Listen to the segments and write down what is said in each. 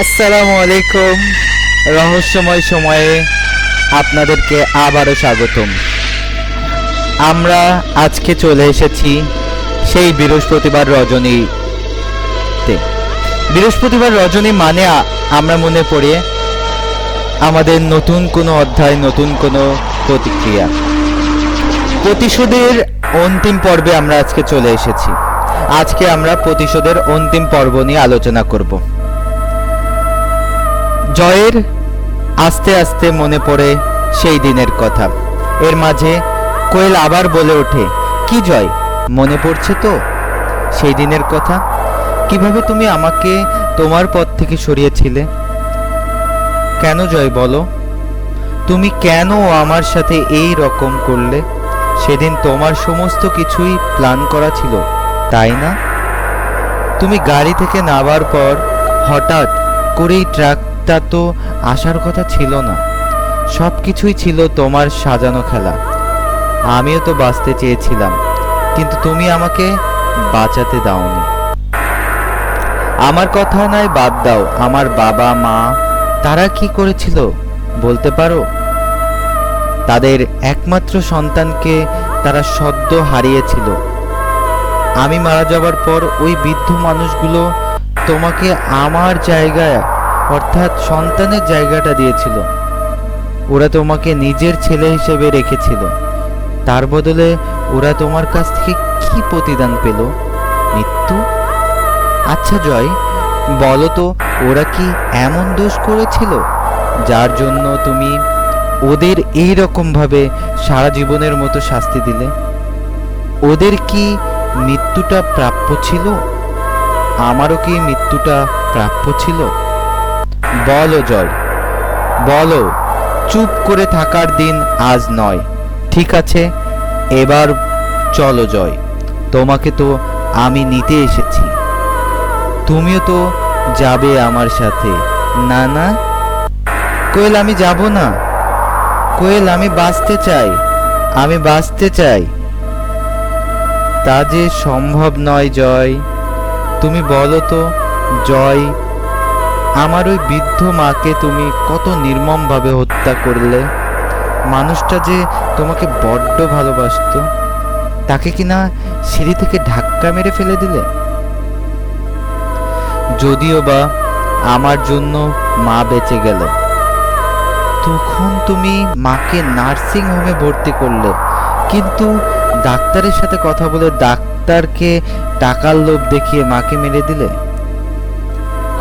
আসসালামু আলাইকুম। রহস্যময় সময়ে আপনাদেরকে আবারও স্বাগতম। আমরা আজকে চলে এসেছি সেই বৃহস্পতিবার রজনীতে। বৃহস্পতিবার রজনী মানে আমরা মনে পড়ে আমাদের নতুন কোনো অধ্যায়, নতুন কোনো প্রতিক্রিয়া। প্রতিশোধের অন্তিম পর্বে আমরা আজকে চলে এসেছি। আজকে আমরা প্রতিশোধের অন্তিম পর্ব নিয়ে আলোচনা করব। জয়ের আস্তে আস্তে মনে পড়ে সেই দিনের কথা। এর মাঝে কোয়েল আবার বলে ওঠে, কি জয়, মনে পড়ছে তো সেই দিনের কথা? কিভাবে তুমি আমাকে তোমার পথ থেকে সরিয়েছিলে? কেন জয় বলো, তুমি কেন আমার সাথে এই রকম করলে? সেদিন তোমার সমস্ত কিছুই প্ল্যান করা ছিল, তাই না? তুমি গাড়ি থেকে নামার পর হঠাৎ করেই ট্রাকটা তো আসার কথা ছিল না। সব কিছুই ছিল তোমার সাজানো খেলা। আমিও তো বাঁচতে চেয়েছিলাম, কিন্তু তুমি আমাকে বাঁচাতে দাওনি। আমার কথা নয়, বাদ দাও। আমার বাবা মা তারা কি করেছিল বলতে পারো? তাদের একমাত্র সন্তানকে তারা সদ্য হারিয়েছিল। আমি মারা যাবার পর ওই বৃদ্ধ মানুষগুলো তোমাকে আমার জায়গায়, অর্থাৎ সন্তানের জায়গাটা দিয়েছিল। ওরা তোমাকে নিজের ছেলে হিসেবে রেখেছিল। তার বদলে ওরা তোমার কাছ থেকে কি প্রতিদান পেল? মৃত্যু? আচ্ছা জয়, বলো তো, ওরা কি এমন দোষ করেছিল যার জন্য তুমি ওদের এই রকম ভাবে সারা জীবনের মতো শাস্তি দিলে? ওদের কি মৃত্যুটা প্রাপ্য ছিল? আমারও কি মৃত্যুটা প্রাপ্য ছিল? বলো জয়, বলো। চুপ করে থাকার দিন আজ নয়। ঠিক আছে, এবার চলো জয়, তোমাকে তো আমি নিতে এসেছি। তুমিও তো যাবে আমার সাথে, না না? কোয়েল, আমি যাব না। কোয়েল, আমি বাঁচতে চাই, আমি বাঁচতে চাই। তা যে সম্ভব নয় জয়। তুমি বলো তো জয়, আমার ওই বৃদ্ধ মাকে তুমি কত নির্মমভাবে হত্যা করলে। মানুষটা যে তোমাকে বড্ড ভালোবাসতো, তাকে কিনা সিঁড়ি থেকে ধাক্কা মেরে ফেলে দিলে। যদিও বা আমার জন্য মা বেঁচে গেল। তখন তুমি মাকে নার্সিং হোমে ভর্তি করলে, কিন্তু ডাক্তারের সাথে কথা বলে ডাক্তারকে টাকার লোভ দেখিয়ে মাকে মেরে দিলে।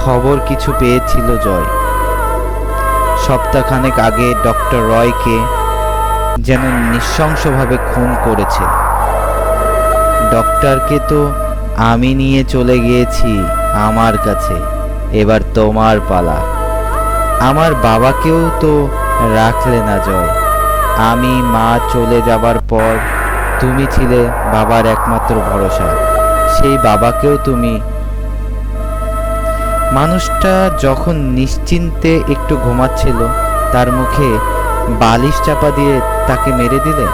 খবর কিছু পেয়েছিল জয়। সপ্তাহখানেক আগে ডক্টর রয়কে যেন নৃশংসভাবে খুন করেছে। ডক্টরকে তো আমি নিয়ে চলে গিয়েছি আমার কাছে। এবার তোমার পালা। আমার বাবাকেও তো রাখলে না জয়। আমি মা চলে যাবার পর তুমি ছিলে বাবার একমাত্র ভরসা। সেই বাবাকেও তুমি। মানুষটা যখন নিশ্চিন্তে একটু ঘুমাচ্ছিল, তার মুখে বালিশ চাপা দিয়ে তাকে মেরে দিলে।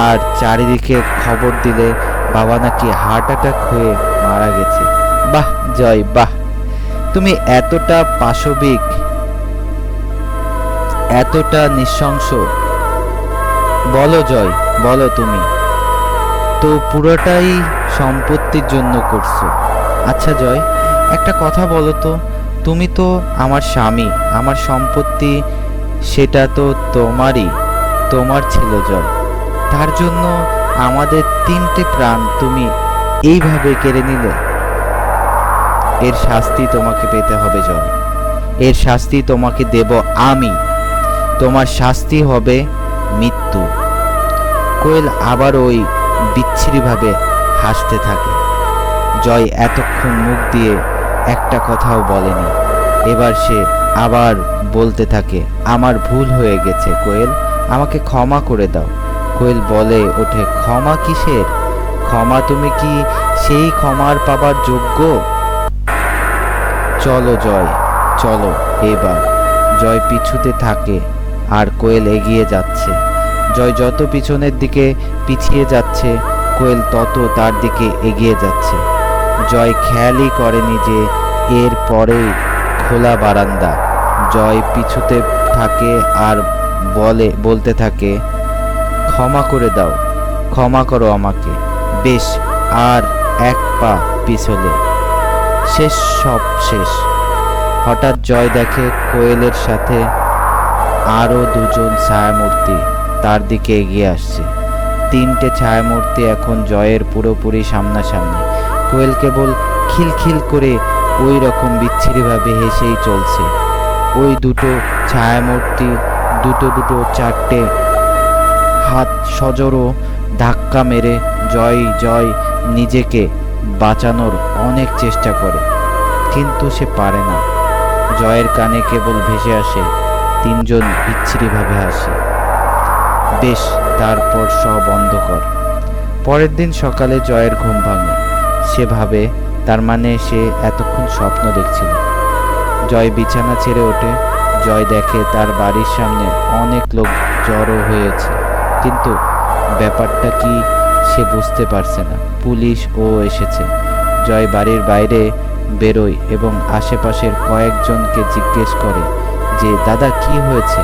আর চারিদিকে খবর দিলে বাবা নাকি হার্ট অ্যাটাক হয়ে মারা গেছে। বাহ জয়, বাহ! তুমি এতটা পাশবিক, এতটা নৃশংস। বলো জয়, বলো। তুমি তো পুরোটাই সম্পত্তির জন্য করছো। আচ্ছা জয়, একটা কথা বলো তো, তুমি তো আমার স্বামী, আমার সম্পত্তি সেটা তো তোমার ছিল জয়। তার জন্য আমাদের 3টে প্রাণ তুমি এইভাবে কেড়ে নিলে। এর শাস্তি তোমাকে পেতে হবে জয়। এর শাস্তি তোমাকে দেব আমি। তোমার শাস্তি হবে মৃত্যু। কোয়েল আবার ওই বিচ্ছিরিভাবে হাসতে থাকে। জয় এতক্ষণ মুখ দিয়ে একটা কথাও বলেনি। এবার সে আবার বলতে থাকে, আমার ভুল হয়ে গেছে কোয়েল, আমাকে ক্ষমা করে দাও। কোয়েল বলে ওঠে, ক্ষমা কিসের ক্ষমা? তুমি কি সেই ক্ষমার পাবার যোগ্য? চলো জয়, চলো এবার। জয় পিছুতে থাকে আর কোয়েল এগিয়ে যাচ্ছে। জয় যত পিছনের দিকে পিছিয়ে যাচ্ছে, কোয়েল তত তার দিকে এগিয়ে যাচ্ছে। জয় খেয়ালই করেনি যে এর পরেই খোলা বারান্দা। জয় পিছুতে থাকে আর বলতে থাকে, ক্ষমা করে দাও, ক্ষমা করো আমাকে, বেশ আর এক পা পিছলে, শেষ, সব শেষ। হঠাৎ জয় দেখে কোয়েলের সাথে আরও দুজন ছায়ামূর্তি তার দিকে এগিয়ে আসছে। তিনটে ছায়ামূর্তি এখন জয়ের পুরোপুরি সামনাসামনি। কোয়েল কেবল খিলখিল করে ওই রকম বিচ্ছিরিভাবে হেসেই চলছে। ওই দুটো ছায়ামূর্তি দুটো চারটে হাত সজোরে ধাক্কা মেরে জয় নিজেকে বাঁচানোর অনেক চেষ্টা করে, কিন্তু সে পারে না। জয়ের কানে কেবল ভেসে আসে, তিনজন বিচ্ছিরিভাবে হাসে। বেশ, তারপর সব অন্ধকার। পরের দিন সকালে জয়ের ঘুম ভাঙে। সে ভাবে, তার মানে সে এতক্ষণ স্বপ্ন দেখছিল। জয় বিছানা ছেড়ে ওঠে। জয় দেখে তার বাড়ির সামনে অনেক লোক জড়ো হয়েছে, কিন্তু ব্যাপারটা কি সে বুঝতে পারছে না। পুলিশও এসেছে। জয় বাড়ির বাইরে বেরোয় এবং আশেপাশের কয়েকজনকে জিজ্ঞেস করে যে, দাদা কি হয়েছে,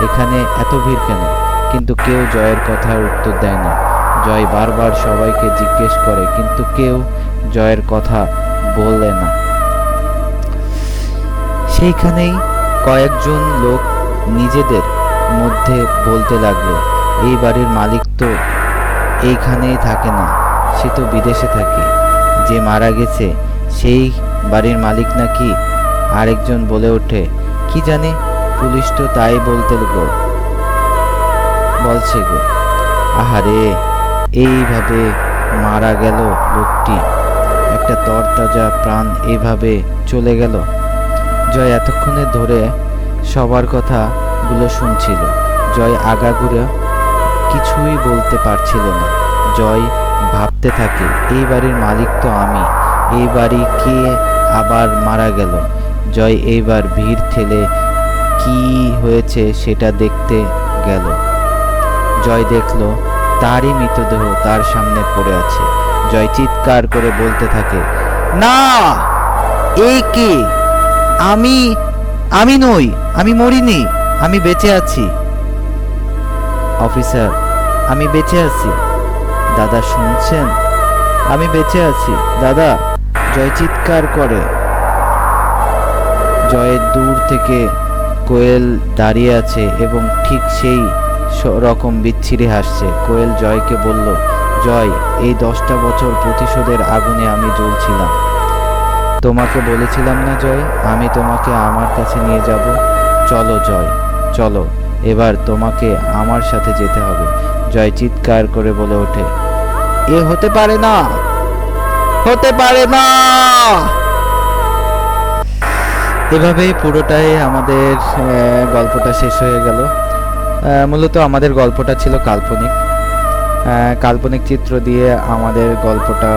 এখানে এত ভিড় কেন? কিন্তু কেউ জয়ের কথার উত্তর দেয় না। জয় বারবার সবাইকে জিজ্ঞেস করে, কিন্তু কেউ জয়ের কথা বলে না। সেইখানেই কয়েকজন লোক নিজেদের মধ্যে বলতে লাগলো, এই বাড়ির মালিক তো এইখানেই থাকে না, সে তো বিদেশে থাকে। যে মারা গেছে সেই বাড়ির মালিক নাকি? আরেকজন বলে ওঠে, কি জানি, পুলিশ তো তাই বলছে গো। আহারে, এইভাবে মারা গেল লোকটি, একটা তরতাজা প্রাণ এইভাবে চলে গেল। জয় এতক্ষণে ধরে সবার কথাগুলো শুনছিল। জয় আগাগোড়া কিছুই বলতে পারছিল না। জয় ভাবতে থাকে, এই বাড়ির মালিক তো আমি, এই বাড়ি কে আবার মারা গেল? জয় এইবার ভিড় ঠেলে কি হয়েছে সেটা দেখতে গেল। জয় দেখল তারই মৃতদেহ তার সামনে পড়ে আছে। জয় চিৎকার করে বলতে থাকে, না, এ কে? আমি নই, আমি মরিনি, আমি বেঁচে আছি। অফিসার, আমি বেঁচে আছি। দাদা শুনছেন? আমি বেঁচে আছি দাদা। জয় চিৎকার করে। জয়ের দূর থেকে কোয়েল দাঁড়িয়ে আছে এবং ঠিক সেই রকম বিচ্ছিরি হাসছে। কোয়েল জয়কে বলল, জয়, এই 10টা বছর প্রতিশোধের আগুনে আমি জ্বলছিলাম। তোমাকে বলেছিলাম না জয়, আমি তোমাকে আমার কাছে নিয়ে যাব। চলো জয়, চলো, এবার তোমাকে আমার সাথে যেতে হবে। জয় চিৎকার করে বলে ওঠে, এ হতে পারে না, হতে পারে না। এভাবেই পুরোটাই আমাদের গল্পটা শেষ হয়ে গেল। মূলত আমাদের গল্পটা ছিল কাল্পনিক চিত্র দিয়ে আমাদের গল্পটা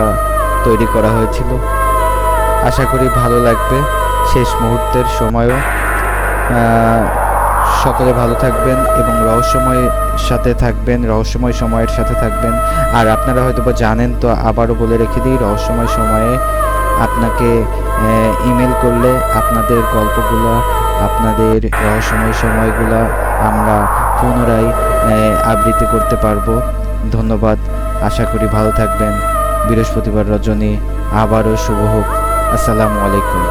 তৈরি করা হয়েছিল। আশা করি ভালো লাগবে। শেষ মুহূর্তের সময়ও সকলে ভালো থাকবেন এবং রহস্যময় সময়ের সাথে থাকবেন। আর আপনারা হয়তো বা জানেন, তো আবারও বলে রেখে দিই, রহস্যময় সময়ে আপনাকে ইমেল করলে আপনাদের গল্পগুলো, আপনাদের রহস্যময় সময়গুলো আমরা পুনরায় আবৃত্তি করতে পারবো। ধন্যবাদ। আশা করি ভালো থাকবেন। বৃহস্পতিবার রজনী আবারও শুভ হোক। আসসালামু আলাইকুম।